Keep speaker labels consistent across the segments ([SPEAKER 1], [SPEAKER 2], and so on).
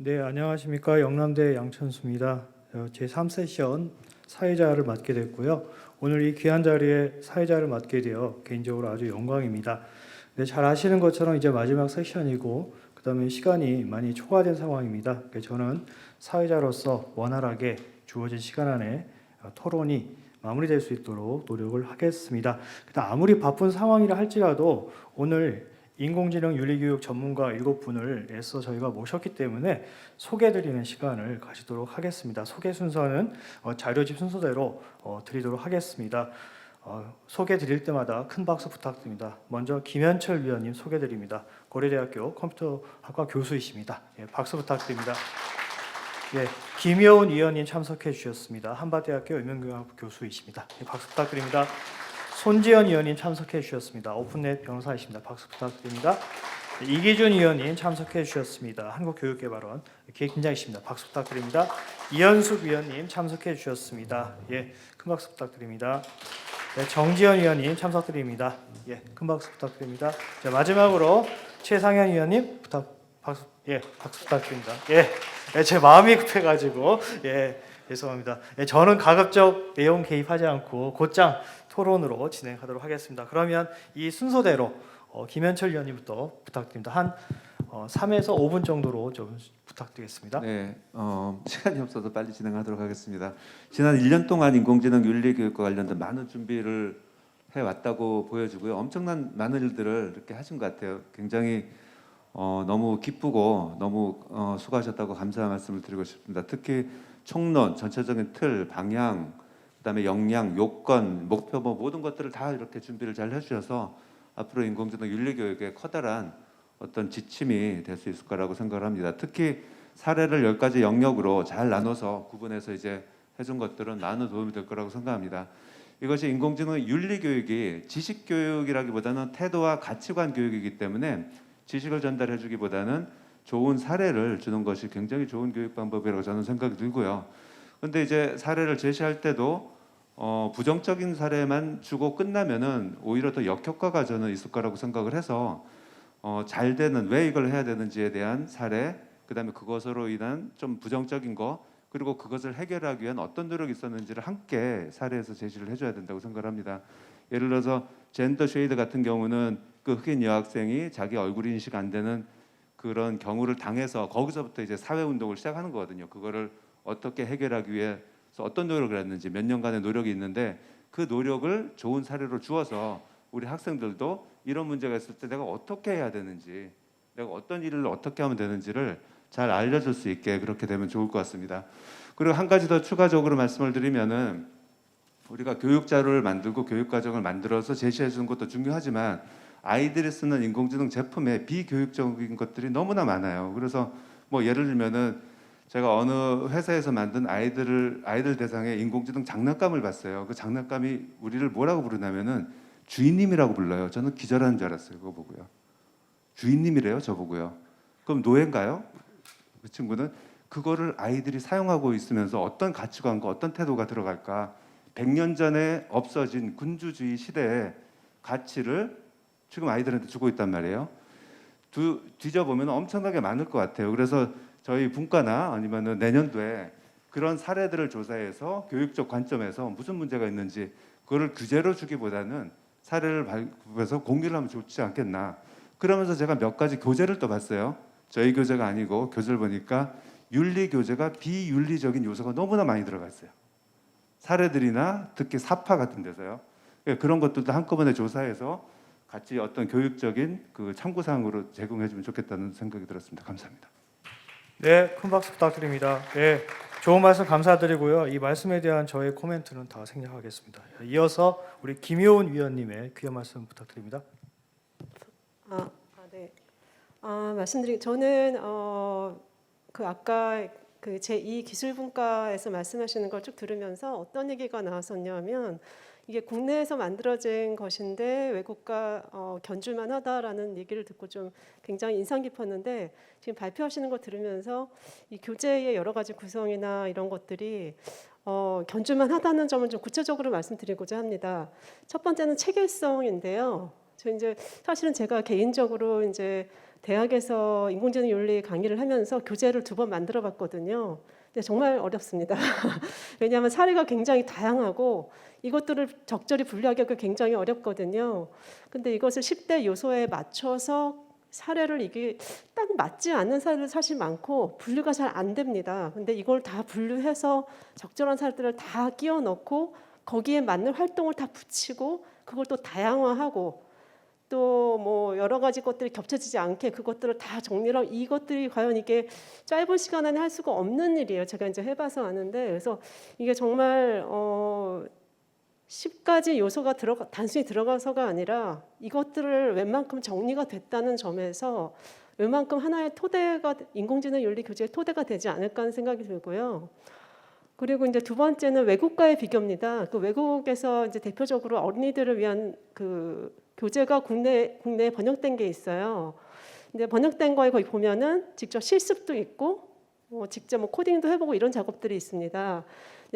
[SPEAKER 1] 네, 안녕하십니까. 영남대 양천수입니다. 제3세션 사회자를 맡게 됐고요. 오늘 이 귀한 자리에 사회자를 맡게 되어 개인적으로 아주 영광입니다. 네, 잘 아시는 것처럼 이제 마지막 세션이고 그다음에 시간이 많이 초과된 상황입니다. 저는 사회자로서 원활하게 주어진 시간 안에 토론이 마무리될 수 있도록 노력을 하겠습니다. 아무리 바쁜 상황이라 할지라도 오늘 인공지능 윤리교육 전문가 7분을 애써 저희가 모셨기 때문에 소개드리는 시간을 가지도록 하겠습니다. 소개 순서는 자료집 순서대로 드리도록 하겠습니다. 소개 드릴 때마다 큰 박수 부탁드립니다. 먼저 김현철 위원님 소개드립니다. 고려대학교 컴퓨터학과 교수이십니다. 예, 박수 부탁드립니다. 예, 김여운 위원님 참석해 주셨습니다. 한밭대학교 의명경영학부 교수이십니다. 예, 박수 부탁드립니다. 손지연 위원님 참석해 주셨습니다. 오픈넷 변호사이십니다. 박수 부탁드립니다. 이기준 위원님 참석해 주셨습니다. 한국교육개발원 기획팀장이십니다. 박수 부탁드립니다. 이현숙 위원님 참석해 주셨습니다. 예, 큰 박수 부탁드립니다. 네, 정지현 위원님 참석드립니다. 예, 큰 박수 부탁드립니다. 자, 마지막으로 최상현 위원님 박수 부탁드립니다. 예, 제 마음이 급해가지고 죄송합니다. 저는 가급적 내용 개입하지 않고 곧장 토론으로 진행하도록 하겠습니다. 그러면 이 순서대로 김현철 위원님부터 부탁드립니다. 한 3에서 5분 정도로 좀 부탁드리겠습니다.
[SPEAKER 2] 네, 시간이 없어서 빨리 진행하도록 하겠습니다. 지난 1년 동안 인공지능 윤리교육과 관련된 많은 준비를 해왔다고 보여지고요. 엄청난 많은 일들을 이렇게 하신 것 같아요. 굉장히 너무 기쁘고 너무 수고하셨다고 감사의 말씀을 드리고 싶습니다. 특히 총론, 전체적인 틀, 방향, 그다음에 역량, 요건, 목표 모든 것들을 다 이렇게 준비를 잘 해주셔서 앞으로 인공지능 윤리교육에 커다란 어떤 지침이 될 수 있을 거라고 생각을 합니다. 특히 사례를 10가지 영역으로 잘 나눠서 구분해서 이제 해준 것들은 많은 도움이 될 거라고 생각합니다. 이것이 인공지능 윤리교육이 지식교육이라기보다는 태도와 가치관 교육이기 때문에 지식을 전달해주기보다는 좋은 사례를 주는 것이 굉장히 좋은 교육 방법이라고 저는 생각이 들고요. 그런데 이제 사례를 제시할 때도 부정적인 사례만 주고 끝나면은 오히려 더 역효과가 저는 있을 거라고 생각을 해서 잘 되는 왜 이걸 해야 되는지에 대한 사례, 그다음에 그것으로 인한 좀 부정적인 거, 그리고 그것을 해결하기 위한 어떤 노력이 있었는지를 함께 사례에서 제시를 해줘야 된다고 생각을 합니다. 예를 들어서 젠더 쉐이드 같은 경우는 그 흑인 여학생이 자기 얼굴 인식 안 되는 그런 경우를 당해서 거기서부터 이제 사회 운동을 시작하는 거거든요. 그거를 어떻게 해결하기 위해서 어떤 노력을 했는지 몇 년간의 노력이 있는데 그 노력을 좋은 사례로 주어서 우리 학생들도 이런 문제가 있을 때 내가 어떻게 해야 되는지, 내가 어떤 일을 어떻게 하면 되는지를 잘 알려줄 수 있게 그렇게 되면 좋을 것 같습니다. 그리고 한 가지 더 추가적으로 말씀을 드리면은 우리가 교육 자료를 만들고 교육 과정을 만들어서 제시해 주는 것도 중요하지만 아이들이 쓰는 인공지능 제품에 비교육적인 것들이 너무나 많아요. 그래서 뭐 예를 들면은 제가 어느 회사에서 만든 아이들 대상의 인공지능 장난감을 봤어요. 그 장난감이 우리를 뭐라고 부르냐면은 주인님이라고 불러요. 저는 기절하는 줄 알았어요. 그거 보고요. 주인님이래요, 저보고요. 그럼 노예인가요? 그 친구는 그거를 아이들이 사용하고 있으면서 어떤 가치관과 어떤 태도가 들어갈까? 100년 전에 없어진 군주주의 시대의 가치를 지금 아이들한테 주고 있단 말이에요. 뒤져보면 엄청나게 많을 것 같아요. 그래서 저희 분과나 아니면 내년도에 그런 사례들을 조사해서 교육적 관점에서 무슨 문제가 있는지 그거를 규제로 주기보다는 사례를 발급해서 공유를 하면 좋지 않겠나. 그러면서 제가 몇 가지 교재를 또 봤어요. 저희 교재가 아니고 교재를 보니까 윤리 교재가 비윤리적인 요소가 너무나 많이 들어가 있어요. 사례들이나 특히 사파 같은 데서요. 그런 것들도 한꺼번에 조사해서 같이 어떤 교육적인 그 참고사항으로 제공해주면 좋겠다는 생각이 들었습니다. 감사합니다.
[SPEAKER 1] 네, 큰 박수 부탁드립니다. 네, 좋은 말씀 감사드리고요. 이 말씀에 대한 저의 코멘트는 다 생략하겠습니다. 이어서 우리 김효은 위원님의 귀한 말씀 부탁드립니다.
[SPEAKER 3] 네. 저는 그 아까 그 제2 기술분과에서 말씀하시는 걸 쭉 들으면서 어떤 얘기가 나왔었냐면 이게 국내에서 만들어진 것인데 외국과 견줄만 하다라는 얘기를 듣고 좀 굉장히 인상 깊었는데 지금 발표하시는 거 들으면서 이 교재의 여러 가지 구성이나 이런 것들이 견줄만 하다는 점을 좀 구체적으로 말씀드리고자 합니다. 첫 번째는 체계성인데요. 저 이제 사실은 제가 개인적으로 이제 대학에서 인공지능 윤리 강의를 하면서 교재를 2번 만들어 봤거든요. 근데 정말 어렵습니다. 왜냐하면 사례가 굉장히 다양하고 이것들을 적절히 분류하기가 굉장히 어렵거든요. 근데 이것을 10대 요소에 맞춰서 사례를 이게 딱 맞지 않는 사례들 사실 많고 분류가 잘 안 됩니다. 근데 이걸 다 분류해서 적절한 사례들을 다 끼워 넣고 거기에 맞는 활동을 다 붙이고 그걸 또 다양화하고 또 뭐 여러 가지 것들이 겹쳐지지 않게 그것들을 다 정리를 하고 이것들이 과연 이게 짧은 시간 안에 할 수가 없는 일이에요. 제가 이제 해봐서 아는데 그래서 이게 정말 10가지 요소가 단순히 들어가서가 아니라 이것들을 웬만큼 정리가 됐다는 점에서 웬만큼 하나의 토대가 인공지능 윤리 교재의 토대가 되지 않을까 하는 생각이 들고요. 그리고 이제 2번째는 외국과의 비교입니다. 그 외국에서 이제 대표적으로 어린이들을 위한 그 교재가 국내에 번역된 게 있어요. 근데 번역된 거에 거기 보면은 직접 실습도 있고 직접 뭐 코딩도 해보고 이런 작업들이 있습니다.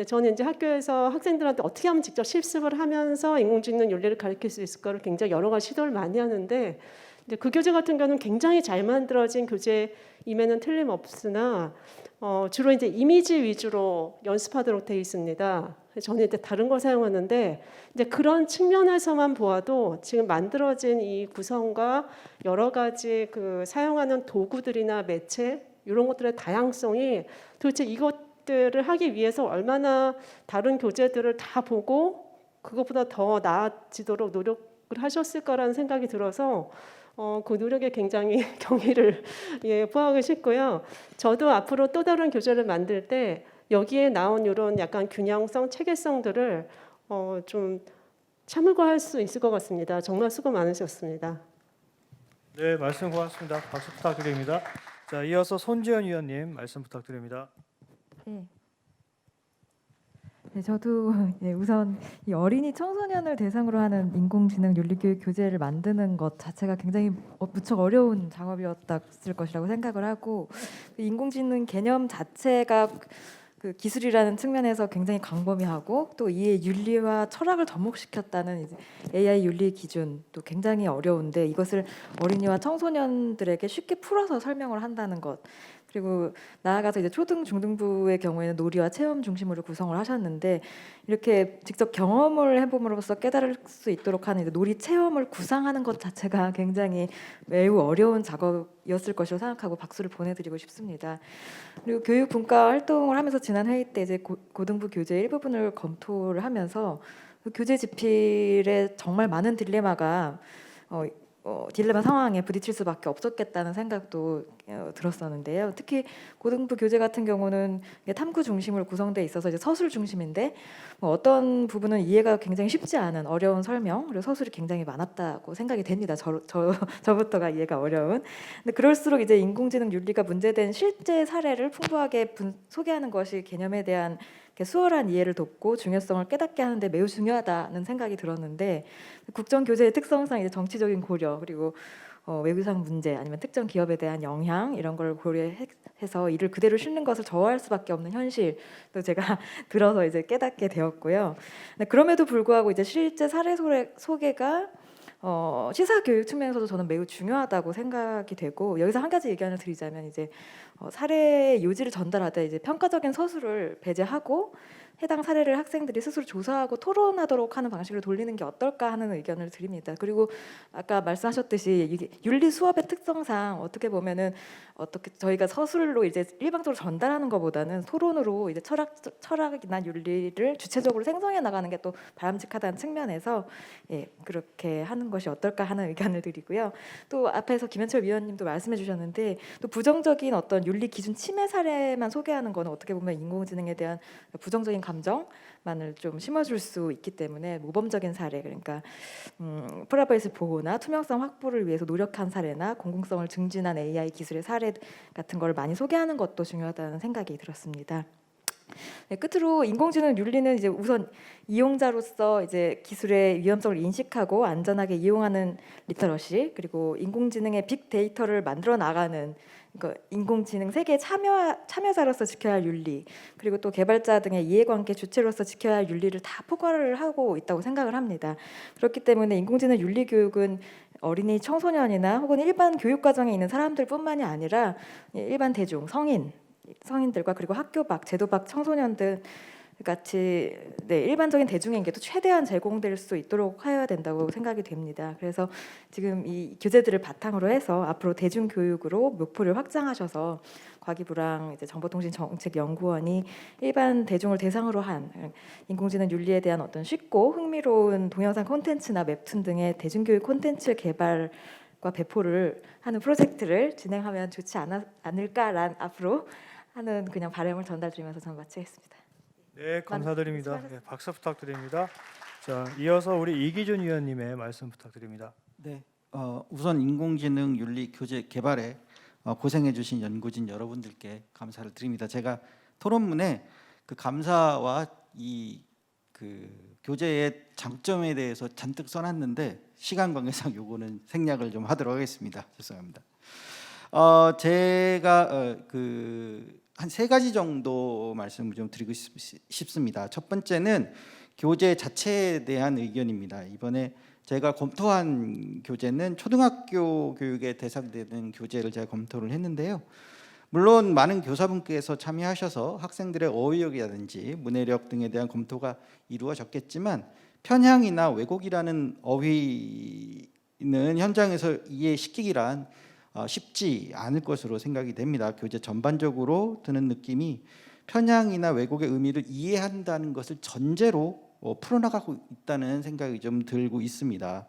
[SPEAKER 3] 저는 이제 학교에서 학생들한테 어떻게 하면 직접 실습을 하면서 인공지능 윤리를 가르칠 수 있을까를 굉장히 여러 가지 시도를 많이 하는데 이제 그 교재 같은 경우는 굉장히 잘 만들어진 교재임에는 틀림없으나 주로 이제 이미지 위주로 연습하도록 되어 있습니다. 저는 이제 다른 걸 사용하는데 이제 그런 측면에서만 보아도 지금 만들어진 이 구성과 여러 가지 그 사용하는 도구들이나 매체 이런 것들의 다양성이 도대체 이것들을 하기 위해서 얼마나 다른 교재들을 다 보고 그것보다 더 나아지도록 노력을 하셨을까라는 생각이 들어서 그 노력에 굉장히 경의를 표하고 싶고요. 저도 앞으로 또 다른 교재를 만들 때 여기에 나온 이런 약간 균형성, 체계성들을 좀 참고할 수 있을 것 같습니다. 정말 수고 많으셨습니다.
[SPEAKER 1] 네, 말씀 고맙습니다. 박수 부탁드립니다. 자, 이어서 손지연 위원님 말씀 부탁드립니다.
[SPEAKER 4] 네. 네, 저도 우선 이 어린이 청소년을 대상으로 하는 인공지능 윤리교육 교재를 만드는 것 자체가 굉장히 무척 어려운 작업이었을 것이라고 생각을 하고 인공지능 개념 자체가 그 기술이라는 측면에서 굉장히 광범위하고 또 이에 윤리와 철학을 접목시켰다는 이제 AI 윤리 기준도 굉장히 어려운데 이것을 어린이와 청소년들에게 쉽게 풀어서 설명을 한다는 것 그리고 나아가서 이제 초등 중등부의 경우에는 놀이와 체험 중심으로 구성을 하셨는데 이렇게 직접 경험을 해봄으로써 깨달을 수 있도록 하는 이제 놀이 체험을 구상하는 것 자체가 굉장히 매우 어려운 작업이었을 것이라고 생각하고 박수를 보내드리고 싶습니다. 그리고 교육 분과 활동을 하면서 지난 회의 때 이제 고등부 교재 일부분을 검토를 하면서 그 교재 집필에 정말 많은 딜레마 상황에 부딪힐 수밖에 없었겠다는 생각도 들었었는데요. 특히 고등부 교재 같은 경우는 탐구 중심으로 구성돼 있어서 이제 서술 중심인데 어떤 부분은 이해가 굉장히 쉽지 않은 어려운 설명 그리고 서술이 굉장히 많았다고 생각이 됩니다. 저부터가 이해가 어려운. 근데 그럴수록 이제 인공지능 윤리가 문제된 실제 사례를 풍부하게 소개하는 것이 개념에 대한 수월한 이해를 돕고 중요성을 깨닫게 하는데 매우 중요하다는 생각이 들었는데 국정 교재의 특성상 이제 정치적인 고려 그리고 외교상 문제 아니면 특정 기업에 대한 영향 이런 걸 고려해서 이를 그대로 실는 것을 저해할 수밖에 없는 현실도 제가 들어서 이제 깨닫게 되었고요. 그럼에도 불구하고 이제 실제 사례 소개가 시사 교육 측면에서도 저는 매우 중요하다고 생각이 되고 여기서 한 가지 의견을 드리자면 이제 사례의 요지를 전달하되 이제 평가적인 서술을 배제하고 해당 사례를 학생들이 스스로 조사하고 토론하도록 하는 방식으로 돌리는 게 어떨까 하는 의견을 드립니다. 그리고 아까 말씀하셨듯이 이게 윤리 수업의 특성상 어떻게 보면은 어떻게 저희가 서술로 이제 일방적으로 전달하는 것보다는 토론으로 이제 철학이나 윤리를 주체적으로 생성해 나가는 게 또 바람직하다는 측면에서 그렇게 하는 것이 어떨까 하는 의견을 드리고요. 또 앞에서 김현철 위원님도 말씀해 주셨는데 또 부정적인 어떤 윤리 기준 침해 사례만 소개하는 거는 어떻게 보면 인공지능에 대한 부정적인 감정만을 좀 심어줄 수 있기 때문에 모범적인 사례 그러니까 프라이버시 보호나 투명성 확보를 위해서 노력한 사례나 공공성을 증진한 AI 기술의 사례 같은 걸 많이 소개하는 것도 중요하다는 생각이 들었습니다. 네, 끝으로 인공지능 윤리는 이제 우선 이용자로서 이제 기술의 위험성을 인식하고 안전하게 이용하는 리터러시, 그리고 인공지능의 빅데이터를 만들어 나가는 그러니까 인공지능 세계의 참여자로서 지켜야 할 윤리, 그리고 또 개발자 등의 이해관계 주체로서 지켜야 할 윤리를 다 포괄을 하고 있다고 생각을 합니다. 그렇기 때문에 인공지능 윤리 교육은 어린이, 청소년이나 혹은 일반 교육 과정에 있는 사람들뿐만이 아니라 일반 대중, 성인들과 그리고 학교 밖, 제도 밖 청소년들 같이 일반적인 대중에게도 최대한 제공될 수 있도록 해야 된다고 생각이 됩니다. 그래서 지금 이 교재들을 바탕으로 해서 앞으로 대중교육으로 목표를 확장하셔서 과기부랑 이제 정보통신정책연구원이 일반 대중을 대상으로 한 인공지능 윤리에 대한 어떤 쉽고 흥미로운 동영상 콘텐츠나 웹툰 등의 대중교육 콘텐츠 개발과 배포를 하는 프로젝트를 진행하면 좋지 않을까란 앞으로 하는 그냥 바람을 전달드리면서 저는 마치겠습니다.
[SPEAKER 1] 네, 감사드립니다.
[SPEAKER 4] 수고하셨습니다.
[SPEAKER 1] 네, 박수 부탁드립니다. 자, 이어서 우리 이기준 위원님의 말씀 부탁드립니다.
[SPEAKER 5] 네, 우선 인공지능 윤리 교재 개발에 고생해주신 연구진 여러분들께 감사를 드립니다. 제가 토론문에 그 감사와 이 그 교재의 장점에 대해서 잔뜩 써놨는데 시간 관계상 요거는 생략을 좀 하도록 하겠습니다. 죄송합니다. 제가 한 세 가지 정도 말씀을 좀 드리고 싶습니다. 첫 번째는 교재 자체에 대한 의견입니다. 이번에 제가 검토한 교재는 초등학교 교육에 대상되는 교재를 제가 검토를 했는데요. 물론 많은 교사분께서 참여하셔서 학생들의 어휘력이라든지 문해력 등에 대한 검토가 이루어졌겠지만 편향이나 왜곡이라는 어휘는 현장에서 이해시키기란 쉽지 않을 것으로 생각이 됩니다. 교재 전반적으로 드는 느낌이 편향이나 왜곡의 의미를 이해한다는 것을 전제로 풀어나가고 있다는 생각이 좀 들고 있습니다.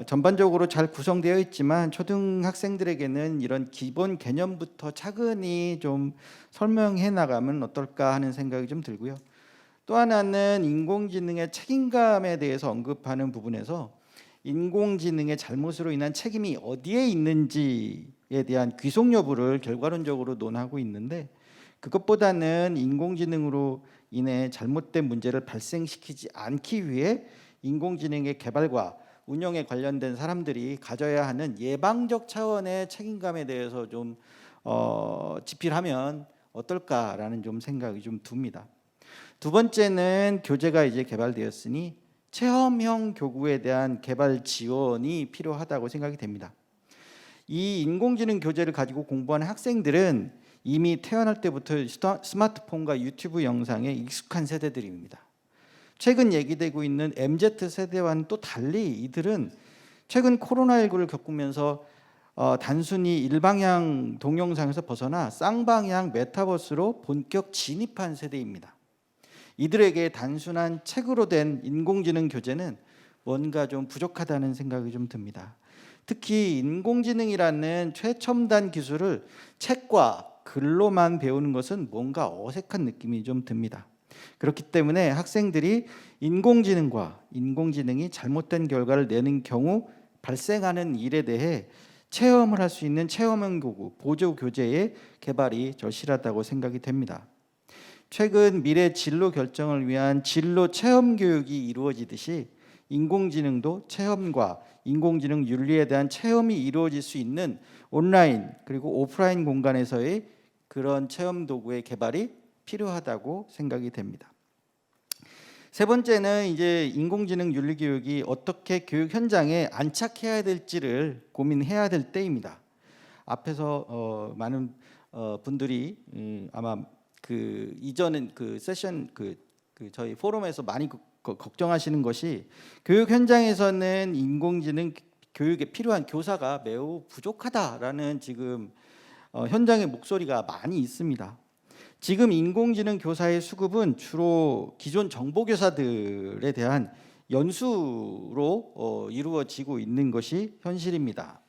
[SPEAKER 5] 전반적으로 잘 구성되어 있지만 초등학생들에게는 이런 기본 개념부터 차근히 좀 설명해 나가면 어떨까 하는 생각이 좀 들고요. 또 하나는 인공지능의 책임감에 대해서 언급하는 부분에서 인공지능의 잘못으로 인한 책임이 어디에 있는지에 대한 귀속 여부를 결과론적으로 논하고 있는데 그것보다는 인공지능으로 인해 잘못된 문제를 발생시키지 않기 위해 인공지능의 개발과 운영에 관련된 사람들이 가져야 하는 예방적 차원의 책임감에 대해서 좀 집필하면 어떨까라는 좀 생각이 좀 듭니다. 두 번째는 교재가 이제 개발되었으니 체험형 교구에 대한 개발 지원이 필요하다고 생각이 됩니다. 이 인공지능 교재를 가지고 공부하는 학생들은 이미 태어날 때부터 스마트폰과 유튜브 영상에 익숙한 세대들입니다. 최근 얘기되고 있는 MZ세대와는 또 달리 이들은 최근 코로나19를 겪으면서 단순히 일방향 동영상에서 벗어나 쌍방향 메타버스로 본격 진입한 세대입니다. 이들에게 단순한 책으로 된 인공지능 교재는 뭔가 좀 부족하다는 생각이 좀 듭니다. 특히 인공지능이라는 최첨단 기술을 책과 글로만 배우는 것은 뭔가 어색한 느낌이 좀 듭니다. 그렇기 때문에 학생들이 인공지능과 인공지능이 잘못된 결과를 내는 경우 발생하는 일에 대해 체험을 할 수 있는 체험형 교구, 보조 교재의 개발이 절실하다고 생각이 됩니다. 최근 미래 진로 결정을 위한 진로 체험 교육이 이루어지듯이 인공지능도 체험과 인공지능 윤리에 대한 체험이 이루어질 수 있는 온라인 그리고 오프라인 공간에서의 그런 체험 도구의 개발이 필요하다고 생각이 됩니다. 세 번째는 이제 인공지능 윤리 교육이 어떻게 교육 현장에 안착해야 될지를 고민해야 될 때입니다. 앞에서 많은 분들이 아마 그 이전은 그 세션 그 저희 포럼에서 많이 걱정하시는 것이 교육 현장에서는 인공지능 교육에 필요한 교사가 매우 부족하다라는 지금 현장의 목소리가 많이 있습니다. 지금 인공지능 교사의 수급은 주로 기존 정보교사들에 대한 연수로 이루어지고 있는 것이 현실입니다.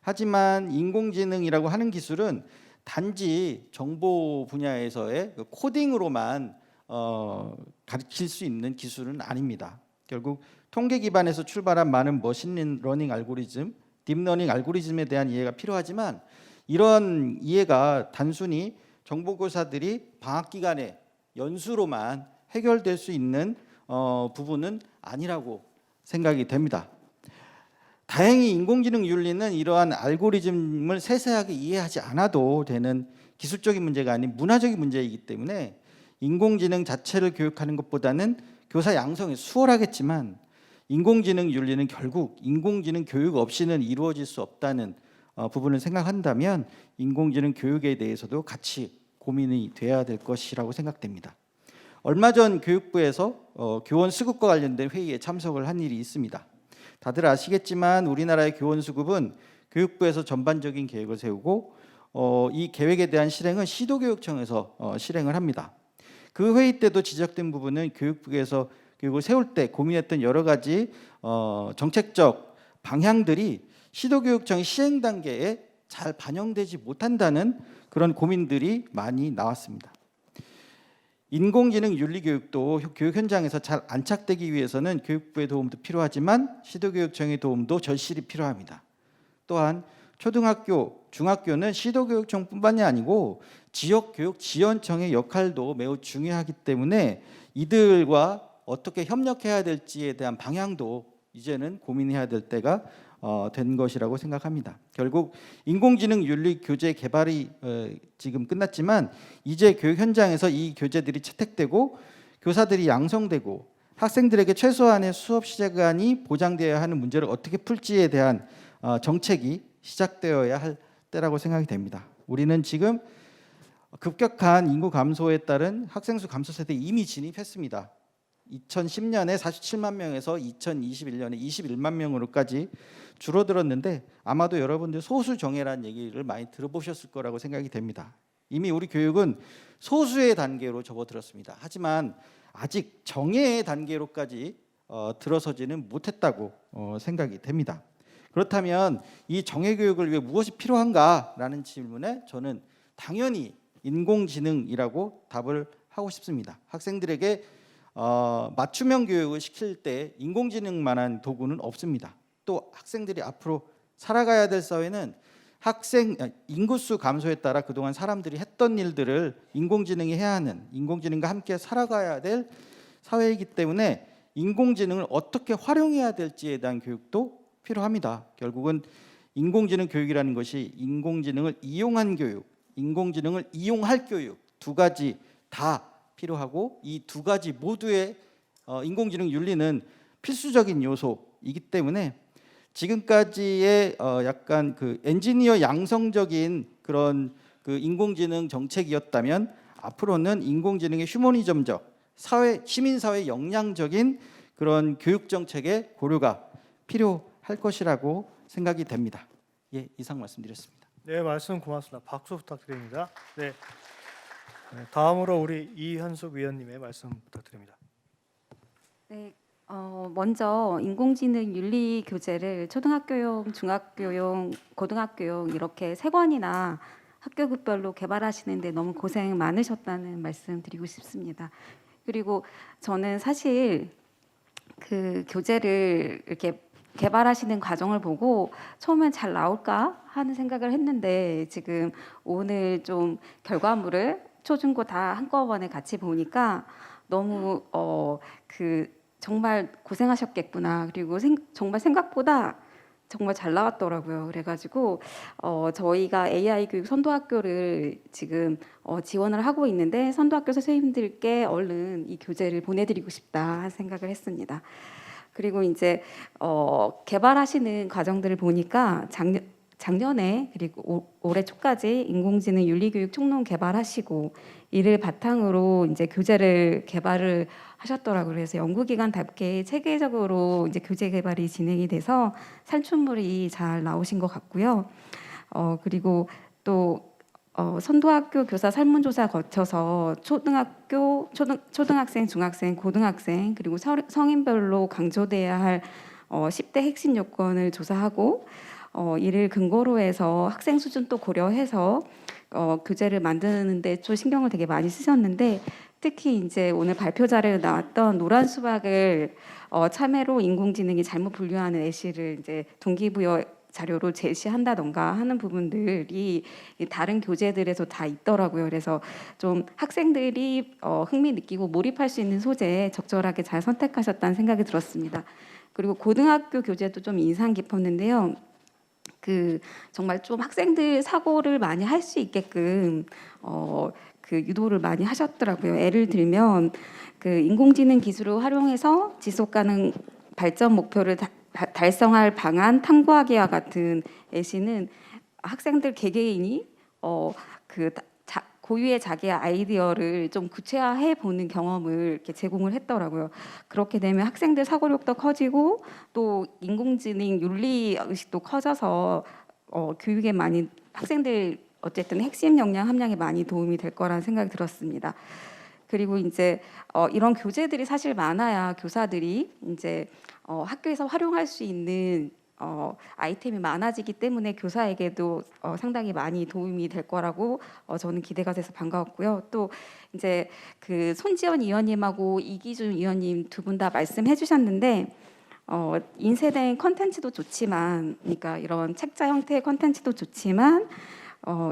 [SPEAKER 5] 하지만 인공지능이라고 하는 기술은 단지 정보 분야에서의 코딩으로만 가르칠 수 있는 기술은 아닙니다. 결국 통계 기반에서 출발한 많은 머신러닝 알고리즘, 딥러닝 알고리즘에 대한 이해가 필요하지만 이런 이해가 단순히 정보교사들이 방학 기간에 연수로만 해결될 수 있는 부분은 아니라고 생각이 됩니다. 다행히 인공지능 윤리는 이러한 알고리즘을 세세하게 이해하지 않아도 되는 기술적인 문제가 아닌 문화적인 문제이기 때문에 인공지능 자체를 교육하는 것보다는 교사 양성이 수월하겠지만 인공지능 윤리는 결국 인공지능 교육 없이는 이루어질 수 없다는 부분을 생각한다면 인공지능 교육에 대해서도 같이 고민이 돼야 될 것이라고 생각됩니다. 얼마 전 교육부에서 교원 수급과 관련된 회의에 참석을 한 일이 있습니다. 다들 아시겠지만 우리나라의 교원 수급은 교육부에서 전반적인 계획을 세우고 이 계획에 대한 실행은 시도교육청에서 실행을 합니다. 그 회의 때도 지적된 부분은 교육부에서 교육을 세울 때 고민했던 여러 가지 정책적 방향들이 시도교육청의 시행 단계에 잘 반영되지 못한다는 그런 고민들이 많이 나왔습니다. 인공지능 윤리 교육도 교육 현장에서 잘 안착되기 위해서는 교육부의 도움도 필요하지만 시도교육청의 도움도 절실히 필요합니다. 또한 초등학교, 중학교는 시도교육청뿐만이 아니고 지역교육지원청의 역할도 매우 중요하기 때문에 이들과 어떻게 협력해야 될지에 대한 방향도 이제는 고민해야 될 때가 된 것이라고 생각합니다. 결국 인공지능 윤리 교재 개발이 지금 끝났지만 이제 교육 현장에서 이 교재들이 채택되고 교사들이 양성되고 학생들에게 최소한의 수업 시간이 보장되어야 하는 문제를 어떻게 풀지에 대한 정책이 시작되어야 할 때라고 생각이 됩니다. 우리는 지금 급격한 인구 감소에 따른 학생 수 감소 세대에 이미 진입했습니다. 2010년에 47만 명에서 2021년에 21만 명으로까지 줄어들었는데 아마도 여러분들 소수 정예라는 얘기를 많이 들어보셨을 거라고 생각이 됩니다. 이미 우리 교육은 소수의 단계로 접어들었습니다. 하지만 아직 정예의 단계로까지 들어서지는 못했다고 생각이 됩니다. 그렇다면 이 정예 교육을 위해 무엇이 필요한가라는 질문에 저는 당연히 인공지능이라고 답을 하고 싶습니다. 학생들에게 맞춤형 교육을 시킬 때 인공지능만한 도구는 없습니다. 또 학생들이 앞으로 살아가야 될 사회는 인구수 감소에 따라 그동안 사람들이 했던 일들을 인공지능이 해야 하는, 인공지능과 함께 살아가야 될 사회이기 때문에 인공지능을 어떻게 활용해야 될지에 대한 교육도 필요합니다. 결국은 인공지능 교육이라는 것이 인공지능을 이용한 교육, 인공지능을 이용할 교육 두 가지 다 필요하고 이 두 가지 모두의 인공지능 윤리는 필수적인 요소이기 때문에 지금까지의 약간 그 엔지니어 양성적인 그런 그 인공지능 정책이었다면 앞으로는 인공지능의 휴머니즘적 시민사회 역량적인 그런 교육 정책의 고려가 필요할 것이라고 생각이 됩니다. 예, 이상 말씀드렸습니다.
[SPEAKER 1] 네, 말씀 고맙습니다. 박수 부탁드립니다. 네. 다음으로 우리 이현숙 위원님의 말씀 부탁드립니다.
[SPEAKER 6] 네, 먼저 인공지능 윤리 교재를 초등학교용, 중학교용, 고등학교용 이렇게 세 권이나 학교급별로 개발하시는데 너무 고생 많으셨다는 말씀 드리고 싶습니다. 그리고 저는 사실 그 교재를 이렇게 개발하시는 과정을 보고 처음엔 잘 나올까 하는 생각을 했는데 지금 오늘 좀 결과물을 초중고 다 한꺼번에 같이 보니까 너무 정말 고생하셨겠구나. 그리고 정말 생각보다 정말 잘 나왔더라고요. 그래가지고 저희가 AI 교육 선도학교를 지금 지원을 하고 있는데 선도학교 선생님들께 얼른 이 교재를 보내드리고 싶다 생각을 했습니다. 그리고 이제 개발하시는 과정들을 보니까 작년에 그리고 올해 초까지 인공지능 윤리교육 총론 개발하시고 이를 바탕으로 이제 교재를 개발을 하셨더라고요. 그래서 연구기관답게 체계적으로 이제 교재 개발이 진행이 돼서 산출물이 잘 나오신 것 같고요. 그리고 또 선도학교 교사 설문조사 거쳐서 초등학생, 중학생, 고등학생 그리고 성인별로 강조돼야 할 10대 핵심 요건을 조사하고 이를 근거로 해서 학생 수준 또 고려해서 교재를 만드는데 좀 신경을 되게 많이 쓰셨는데 특히 이제 오늘 발표 자료에 나왔던 노란 수박을 참외로 인공지능이 잘못 분류하는 예시를 이제 동기부여 자료로 제시한다던가 하는 부분들이 이 다른 교재들에서 다 있더라고요. 그래서 좀 학생들이 흥미 느끼고 몰입할 수 있는 소재 적절하게 잘 선택하셨다는 생각이 들었습니다. 그리고 고등학교 교재도 좀 인상 깊었는데요. 그 정말 좀 학생들 사고를 많이 할 수 있게끔 그 유도를 많이 하셨더라고요. 예를 들면 그 인공지능 기술을 활용해서 지속 가능 발전 목표를 달성할 방안 탐구하기와 같은 예시는 학생들 개개인이 고유의 자기의 아이디어를 좀 구체화해 보는 경험을 이렇게 제공을 했더라고요. 그렇게 되면 학생들 사고력도 커지고 또 인공지능 윤리 의식도 커져서 교육에 많이 학생들 어쨌든 핵심 역량 함량에 많이 도움이 될 거라는 생각이 들었습니다. 그리고 이제 이런 교재들이 사실 많아야 교사들이 이제 학교에서 활용할 수 있는 아이템이 많아지기 때문에 교사에게도 상당히 많이 도움이 될 거라고 저는 기대가 돼서 반가웠고요. 또 이제 그 손지연 위원님하고 이기준 위원님 두 분 다 말씀해 주셨는데 인쇄된 컨텐츠도 좋지만, 그러니까 이런 책자 형태의 컨텐츠도 좋지만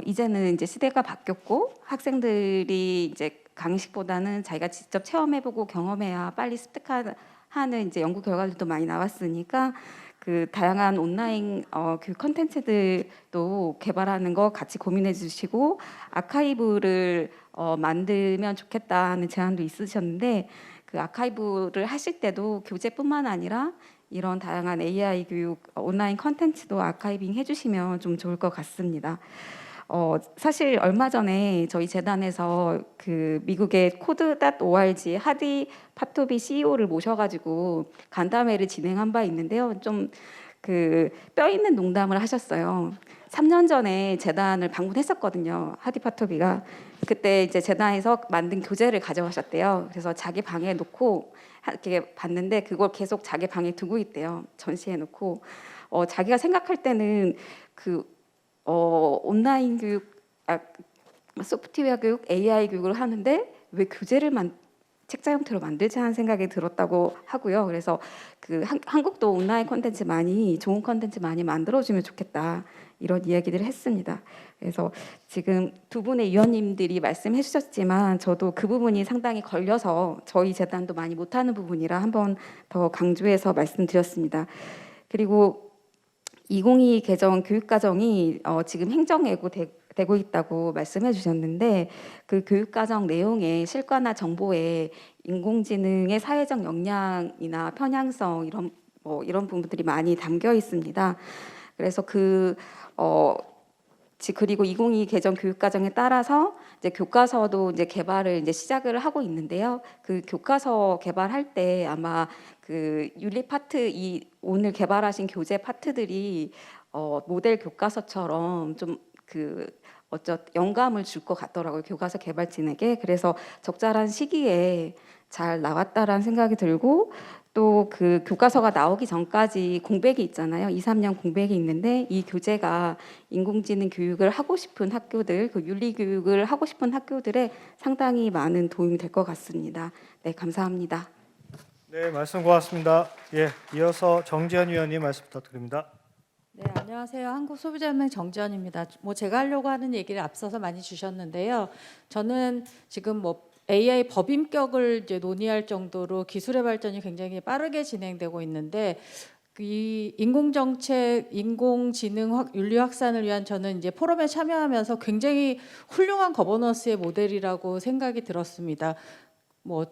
[SPEAKER 6] 이제는 이제 시대가 바뀌었고 학생들이 이제 강의식보다는 자기가 직접 체험해보고 경험해야 빨리 습득하는 이제 연구 결과들도 많이 나왔으니까 그 다양한 온라인 교육 컨텐츠들도 개발하는 거 같이 고민해 주시고 아카이브를 만들면 좋겠다는 제안도 있으셨는데 그 아카이브를 하실 때도 교재뿐만 아니라 이런 다양한 AI 교육 온라인 컨텐츠도 아카이빙 해주시면 좀 좋을 것 같습니다. 사실 얼마 전에 저희 재단에서 그 미국의 코드.org 하디 파토비 CEO를 모셔가지고 간담회를 진행한 바 있는데요. 좀 그 뼈 있는 농담을 하셨어요. 3년 전에 재단을 방문했었거든요. 하디 파토비가 그때 이제 재단에서 만든 교재를 가져가셨대요. 그래서 자기 방에 놓고 이렇게 봤는데 그걸 계속 자기 방에 두고 있대요. 전시해 놓고 자기가 생각할 때는 온라인 교육, 소프트웨어 교육, AI 교육을 하는데 왜 교재를 책자 형태로 만들지 하는 생각이 들었다고 하고요. 그래서 한국도 온라인 콘텐츠 좋은 콘텐츠 많이 만들어주면 좋겠다 이런 이야기들을 했습니다. 그래서 지금 두 분의 위원님들이 말씀해 주셨지만 저도 그 부분이 상당히 걸려서 저희 재단도 많이 못하는 부분이라 한번 더 강조해서 말씀드렸습니다. 그리고 2022 개정 교육과정이 지금 행정예고되고 있다고 말씀해 주셨는데 그 교육과정 내용의 실과나 정보에 인공지능의 사회적 역량이나 편향성 이런 부분들이 많이 담겨 있습니다. 그래서 그리고 2022 개정 교육과정에 따라서 이제 교과서도 이제 개발을 이제 시작을 하고 있는데요. 그 교과서 개발할 때 아마 그 윤리 파트 오늘 개발하신 교재 파트들이 모델 교과서처럼 좀 영감을 줄 것 같더라고요. 교과서 개발진에게. 그래서 적절한 시기에 잘 나왔다라는 생각이 들고 또 그 교과서가 나오기 전까지 공백이 있잖아요. 2, 3년 공백이 있는데 이 교재가 인공지능 교육을 하고 싶은 학교들, 그 윤리 교육을 하고 싶은 학교들에 상당히 많은 도움이 될 것 같습니다. 네, 감사합니다.
[SPEAKER 1] 네, 말씀 고맙습니다. 예, 이어서 정지현 위원님 말씀 부탁드립니다.
[SPEAKER 7] 네, 안녕하세요. 한국소비자연맹 정지연입니다. 제가 하려고 하는 얘기를 앞서서 많이 주셨는데요. 저는 지금 AI 법인격을 이제 논의할 정도로 기술의 발전이 굉장히 빠르게 진행되고 있는데 이 인공정책, 인공지능 윤리 확산을 위한 저는 이제 포럼에 참여하면서 굉장히 훌륭한 거버넌스의 모델이라고 생각이 들었습니다.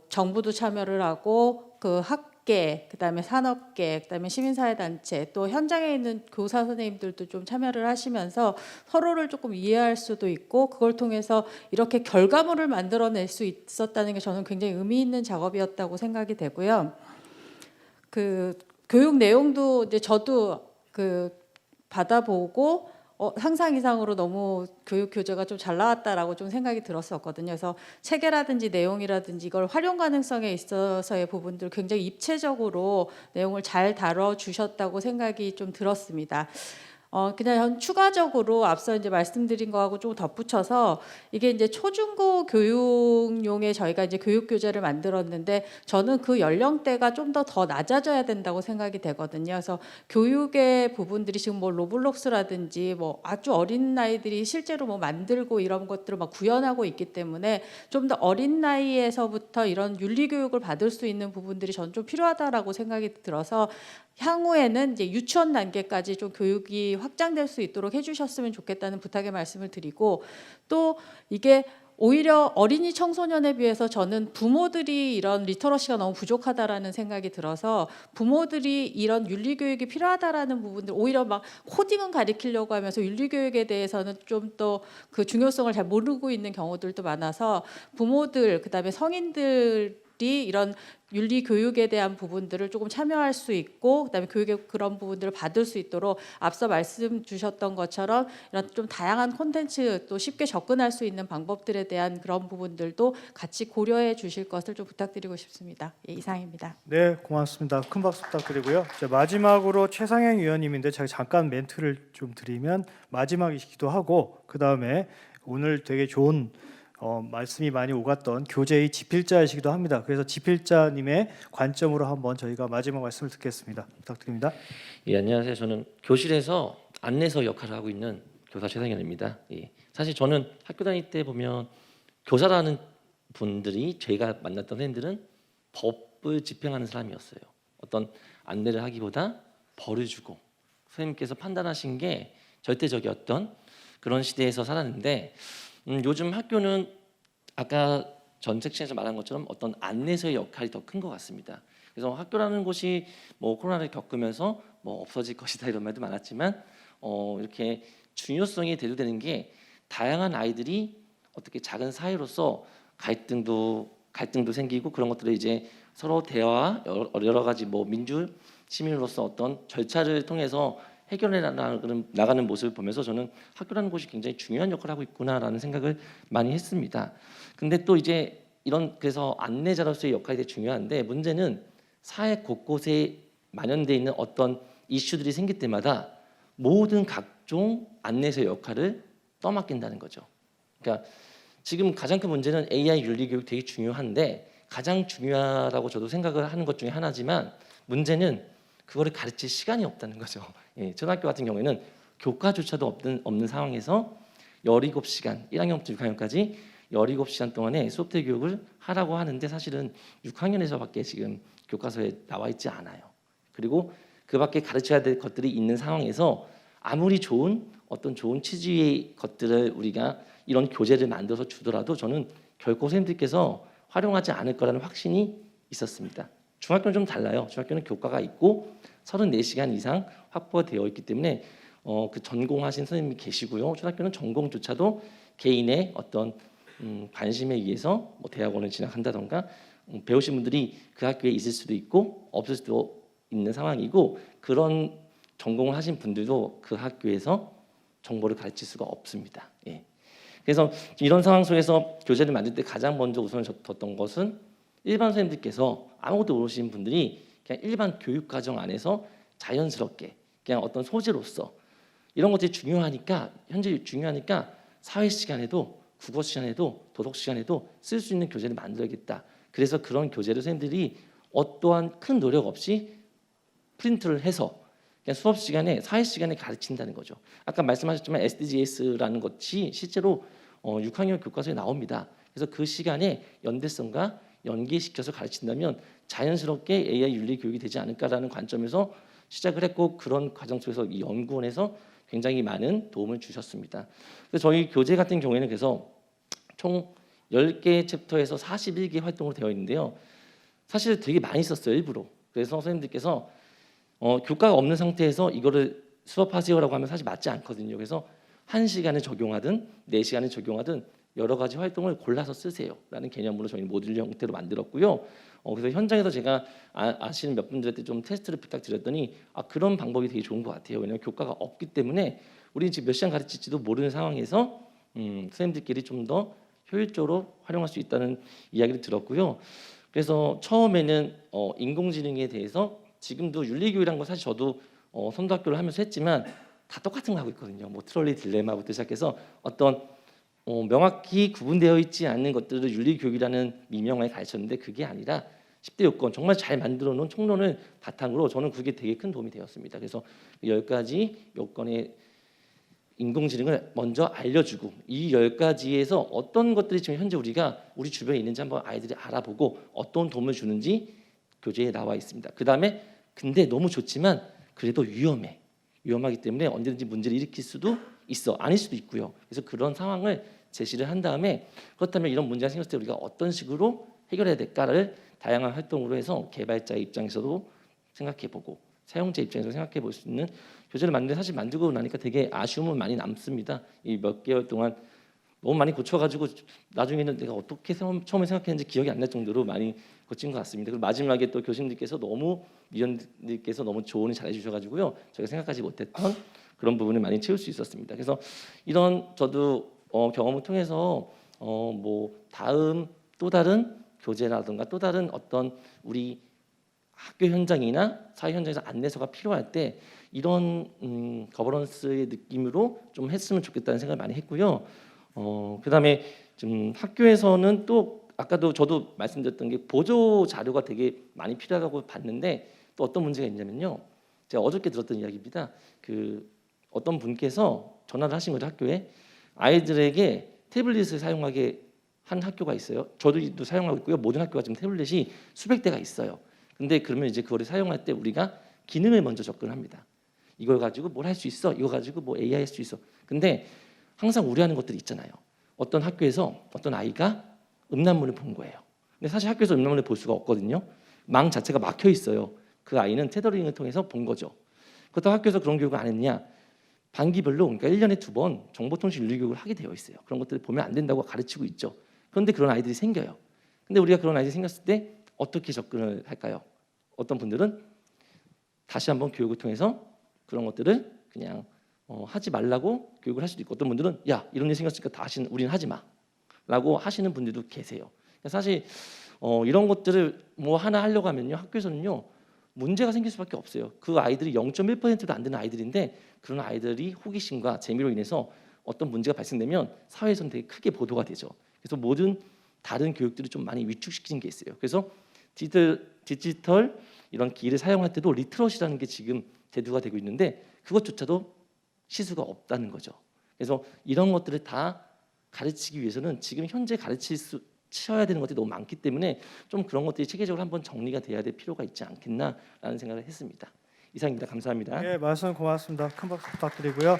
[SPEAKER 7] 정부도 참여를 하고 그 학계, 그다음에 산업계, 그다음에 시민사회단체, 또 현장에 있는 교사 선생님들도 좀 참여를 하시면서 서로를 조금 이해할 수도 있고 그걸 통해서 이렇게 결과물을 만들어낼 수 있었다는 게 저는 굉장히 의미 있는 작업이었다고 생각이 되고요. 그 교육 내용도 이제 저도 받아보고 상상 이상으로 너무 교육 교재가 좀 잘 나왔다라고 좀 생각이 들었었거든요. 그래서 체계라든지 내용이라든지 이걸 활용 가능성에 있어서의 부분들 굉장히 입체적으로 내용을 잘 다뤄주셨다고 생각이 좀 들었습니다. 그냥 추가적으로 앞서 이제 말씀드린 거하고 좀 덧붙여서 이게 이제 초중고 교육용에 저희가 이제 교육 교재를 만들었는데 저는 그 연령대가 좀 더 낮아져야 된다고 생각이 되거든요. 그래서 교육의 부분들이 지금 뭐 로블록스라든지 뭐 아주 어린 아이들이 실제로 뭐 만들고 이런 것들을 막 구현하고 있기 때문에 좀 더 어린 나이에서부터 이런 윤리 교육을 받을 수 있는 부분들이 저는 좀 필요하다라고 생각이 들어서 향후에는 이제 유치원 단계까지 좀 교육이 확장될 수 있도록 해주셨으면 좋겠다는 부탁의 말씀을 드리고, 또 이게 오히려 어린이 청소년에 비해서 저는 부모들이 이런 리터러시가 너무 부족하다라는 생각이 들어서 부모들이 이런 윤리 교육이 필요하다라는 부분들, 오히려 막 코딩은 가르치려고 하면서 윤리 교육에 대해서는 좀 더 그 중요성을 잘 모르고 있는 경우들도 많아서 부모들 그다음에 성인들이 이런 윤리 교육에 대한 부분들을 조금 참여할 수 있고, 그다음에 교육의 그런 부분들을 받을 수 있도록 앞서 말씀 주셨던 것처럼 이런 좀 다양한 콘텐츠, 또 쉽게 접근할 수 있는 방법들에 대한 그런 부분들도 같이 고려해 주실 것을 좀 부탁드리고 싶습니다. 예, 이상입니다.
[SPEAKER 1] 네, 고맙습니다. 큰 박수 부탁드리고요. 자, 마지막으로 최상영 위원님인데 제가 잠깐 멘트를 좀 드리면 마지막이시기도 하고, 그 다음에 오늘 되게 좋은 말씀이 많이 오갔던 교재의 지필자이시기도 합니다. 그래서 지필자님의 관점으로 한번 저희가 마지막 말씀을 듣겠습니다. 부탁드립니다.
[SPEAKER 8] 예, 안녕하세요. 저는 교실에서 안내서 역할을 하고 있는 교사 최상현입니다. 예, 사실 저는 학교 다닐 때 보면 교사라는 분들이, 제가 만났던 선생님들은 법을 집행하는 사람이었어요. 어떤 안내를 하기보다 벌을 주고 선생님께서 판단하신 게 절대적이었던 그런 시대에서 살았는데, 요즘 학교는 아까 전 섹션에서 말한 것처럼 어떤 안내서의 역할이 더 큰 것 같습니다. 그래서 학교라는 곳이 뭐 코로나를 겪으면서 뭐 없어질 것이다 이런 말도 많았지만 이렇게 중요성이 대두되는 게 다양한 아이들이 어떻게 작은 사회로서 갈등도 생기고 그런 것들을 이제 서로 대화 여러 가지 뭐 민주 시민으로서 어떤 절차를 통해서 해결해 나가는 모습을 보면서 저는 학교라는 곳이 굉장히 중요한 역할을 하고 있구나라는 생각을 많이 했습니다. 근데 또 이제 그래서 안내자로서의 역할이 되게 중요한데, 문제는 사회 곳곳에 만연돼 있는 어떤 이슈들이 생길 때마다 모든 각종 안내자의 역할을 떠맡긴다는 거죠. 그러니까 지금 가장 큰 문제는 AI 윤리 교육 되게 중요한데, 가장 중요하다고 저도 생각을 하는 것 중에 하나지만 문제는 그거를 가르칠 시간이 없다는 거죠. 예, 초등학교 같은 경우에는 교과조차도 없는 상황에서 17시간, 1학년부터 6학년까지 17시간 동안에 소프트웨어 교육을 하라고 하는데, 사실은 6학년에서밖에 지금 교과서에 나와 있지 않아요. 그리고 그 밖에 가르쳐야 될 것들이 있는 상황에서 아무리 좋은 취지의 것들을 우리가 이런 교재를 만들어서 주더라도 저는 결코 선생님들께서 활용하지 않을 거라는 확신이 있었습니다. 중학교는 좀 달라요. 중학교는 교과가 있고 34시간 이상 확보가 되어 있기 때문에 그 전공하신 선생님이 계시고요. 초등학교는 전공조차도 개인의 어떤 관심에 의해서 뭐 대학원을 진학한다던가 배우신 분들이 그 학교에 있을 수도 있고 없을 수도 있는 상황이고, 그런 전공을 하신 분들도 그 학교에서 정보를 가르칠 수가 없습니다. 예. 그래서 이런 상황 속에서 교재를 만들 때 가장 먼저 우선을 뒀던 것은 일반 선생님들께서 아무것도 모르시는 분들이 그냥 일반 교육 과정 안에서 자연스럽게 그냥 어떤 소재로서 이런 것들이 현재 중요하니까 사회 시간에도 국어 시간에도 도덕 시간에도 쓸 수 있는 교재를 만들어야겠다. 그래서 그런 교재를 선생님들이 어떠한 큰 노력 없이 프린트를 해서 그냥 수업 시간에 사회 시간에 가르친다는 거죠. 아까 말씀하셨지만 SDGs라는 것이 실제로 6학년 교과서에 나옵니다. 그래서 그 시간에 연대성과 연계시켜서 가르친다면 자연스럽게 AI 윤리 교육이 되지 않을까라는 관점에서 시작을 했고, 그런 과정 속에서 이 연구원에서 굉장히 많은 도움을 주셨습니다. 그래서 저희 교재 같은 경우에는 그래서 총 10개 챕터에서 41개 활동으로 되어 있는데요. 사실 되게 많이 썼어요, 일부러. 그래서 선생님들께서 교과가 없는 상태에서 이거를 수업하세요라고 하면 사실 맞지 않거든요. 그래서 1시간을 적용하든 4시간을 적용하든 여러 가지 활동을 골라서 쓰세요라는 개념으로 저희는 모듈 형태로 만들었고요. 그래서 현장에서 제가 아시는 몇 분들한테 좀 테스트를 부탁드렸더니 그런 방법이 되게 좋은 것 같아요. 왜냐하면 교과가 없기 때문에 우리는 지금 몇 시간 가르칠지도 모르는 상황에서 선생님들끼리 좀 더 효율적으로 활용할 수 있다는 이야기를 들었고요. 그래서 처음에는 인공지능에 대해서 지금도 윤리교육이라는 거 사실 저도 선도학교를 하면서 했지만 다 똑같은 거 하고 있거든요. 뭐 트롤리 딜레마부터 시작해서 어떤 명확히 구분되어 있지 않는 것들을 윤리교육이라는 미명하에 가르쳤는데 그게 아니라 10대 요건 정말 잘 만들어 놓은 총론을 바탕으로 저는 그게 되게 큰 도움이 되었습니다. 그래서 10가지 요건의 인공지능을 먼저 알려주고 이 10가지에서 어떤 것들이 지금 현재 우리 주변에 있는지 한번 아이들이 알아보고 어떤 도움을 주는지 교재에 나와 있습니다. 그다음에 근데 너무 좋지만 그래도 위험하기 때문에 언제든지 문제를 일으킬 수도 있어 아닐 수도 있고요. 그래서 그런 상황을 제시를 한 다음에 그렇다면 이런 문제가 생겼을 때 우리가 어떤 식으로 해결해야 될까를 다양한 활동으로 해서 개발자 입장에서도 생각해보고 사용자 입장에서 생각해볼 수 있는 교재를 만드는데 사실 만들고 나니까 되게 아쉬움은 많이 남습니다. 이 몇 개월 동안 너무 많이 고쳐가지고 나중에는 내가 어떻게 처음에 생각했는지 기억이 안 날 정도로 많이 고친 것 같습니다. 그리고 마지막에 또 교수님들께서 위원들께서 너무 조언을 잘해주셔가지고요. 저희가 생각하지 못했던 그런 부분을 많이 채울 수 있었습니다. 그래서 이런 저도 경험을 통해서 뭐 다음 또 다른 교재라든가 또 다른 어떤 우리 학교 현장이나 사회 현장에서 안내서가 필요할 때 이런 거버넌스의 느낌으로 좀 했으면 좋겠다는 생각을 많이 했고요. 그다음에 좀 학교에서는 또 아까도 저도 말씀드렸던 게 보조 자료가 되게 많이 필요하다고 봤는데 또 어떤 문제가 있냐면요. 제가 어저께 들었던 이야기입니다. 그 어떤 분께서 전화를 하신 거죠. 학교에 아이들에게 태블릿을 사용하게 한 학교가 있어요. 저도 사용하고 있고요. 모든 학교가 지금 태블릿이 수백 대가 있어요. 근데 그러면 이제 그거를 사용할 때 우리가 기능을 먼저 접근합니다. 이걸 가지고 뭘 할 수 있어? 이거 가지고 뭐 AI 할 수 있어? 근데 항상 우려하는 것들이 있잖아요. 어떤 학교에서 어떤 아이가 음란물을 본 거예요. 근데 사실 학교에서 음란물을 볼 수가 없거든요. 망 자체가 막혀 있어요. 그 아이는 테더링을 통해서 본 거죠. 그렇다고 학교에서 그런 교육을 안 했냐? 반기별로 그러니까 1년에 2번 정보통신 윤리교육을 하게 되어 있어요. 그런 것들을 보면 안 된다고 가르치고 있죠. 그런데 그런 아이들이 생겨요. 근데 우리가 그런 아이들이 생겼을 때 어떻게 접근을 할까요? 어떤 분들은 다시 한번 교육을 통해서 그런 것들을 그냥 하지 말라고 교육을 할 수도 있고 어떤 분들은 야 이런 일이 생겼으니까 다시는 우리는 하지 마라고 하시는 분들도 계세요. 사실 이런 것들을 뭐 하나 하려고 하면요 학교에서는요 문제가 생길 수밖에 없어요. 그 아이들이 0.1%도 안 되는 아이들인데 그런 아이들이 호기심과 재미로 인해서 어떤 문제가 발생되면 사회에서는 되게 크게 보도가 되죠. 그래서 모든 다른 교육들을 좀 많이 위축시키는 게 있어요. 그래서 디지털 이런 기기를 사용할 때도 리트러시라는 게 지금 대두가 되고 있는데 그것조차도 시수가 없다는 거죠. 그래서 이런 것들을 다 가르치기 위해서는 지금 현재 가르쳐야 되는 것들이 너무 많기 때문에 좀 그런 것들이 체계적으로 한번 정리가 돼야 될 필요가 있지 않겠나라는 생각을 했습니다. 이상입니다. 감사합니다.
[SPEAKER 1] 예, 말씀 고맙습니다. 큰 박수 부탁드리고요.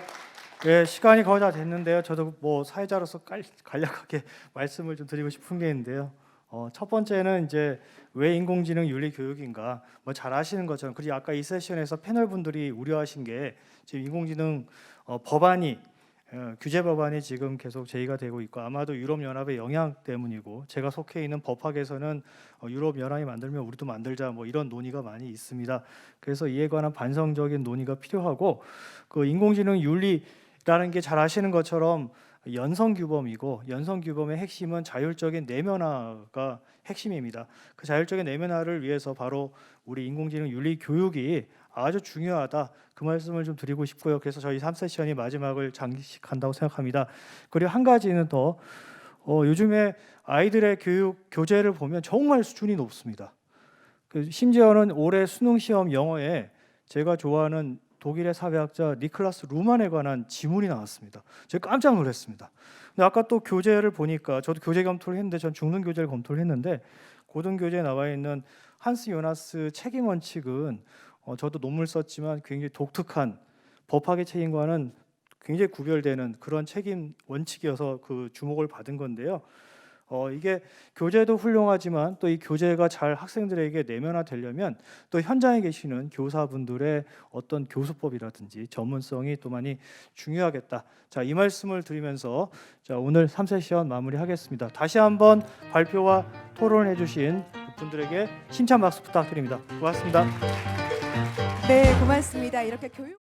[SPEAKER 1] 예, 시간이 거의 다 됐는데요. 저도 뭐 사회자로서 간략하게 말씀을 좀 드리고 싶은 게 있는데요. 첫 번째는 이제 왜 인공지능 윤리 교육인가? 뭐 잘 아시는 것처럼 그리고 아까 이 세션에서 패널 분들이 우려하신 게 지금 인공지능 법안이 규제 법안이 지금 계속 제의가 되고 있고 아마도 유럽 연합의 영향 때문이고 제가 속해 있는 법학에서는 유럽 연합이 만들면 우리도 만들자 뭐 이런 논의가 많이 있습니다. 그래서 이에 관한 반성적인 논의가 필요하고 그 인공지능 윤리라는 게 잘 아시는 것처럼 연성규범이고 연성규범의 핵심은 자율적인 내면화가 핵심입니다. 그 자율적인 내면화를 위해서 바로 우리 인공지능 윤리 교육이 아주 중요하다. 그 말씀을 좀 드리고 싶고요. 그래서 저희 3세션이 마지막을 장식한다고 생각합니다. 그리고 한 가지는 더 요즘에 아이들의 교육 교재를 보면 정말 수준이 높습니다. 심지어는 올해 수능 시험 영어에 제가 좋아하는 독일의 사회학자 니클라스 루만에 관한 지문이 나왔습니다. 제가 깜짝 놀랐습니다. 근데 아까 또 교재를 보니까 저도 교재 검토를 했는데 전 중등 교재를 검토를 했는데 고등 교재에 나와 있는 한스 요나스 책임 원칙은 저도 논문을 썼지만 굉장히 독특한 법학의 책임과는 굉장히 구별되는 그런 책임 원칙이어서 그 주목을 받은 건데요. 이게 교재도 훌륭하지만 또 이 교재가 잘 학생들에게 내면화되려면 또 현장에 계시는 교사분들의 어떤 교수법이라든지 전문성이 또 많이 중요하겠다. 자, 이 말씀을 드리면서 자, 오늘 3세션 마무리하겠습니다. 다시 한번 발표와 토론해 주신 분들에게 힘찬 박수 부탁드립니다. 고맙습니다.
[SPEAKER 9] 네, 고맙습니다. 이렇게 교육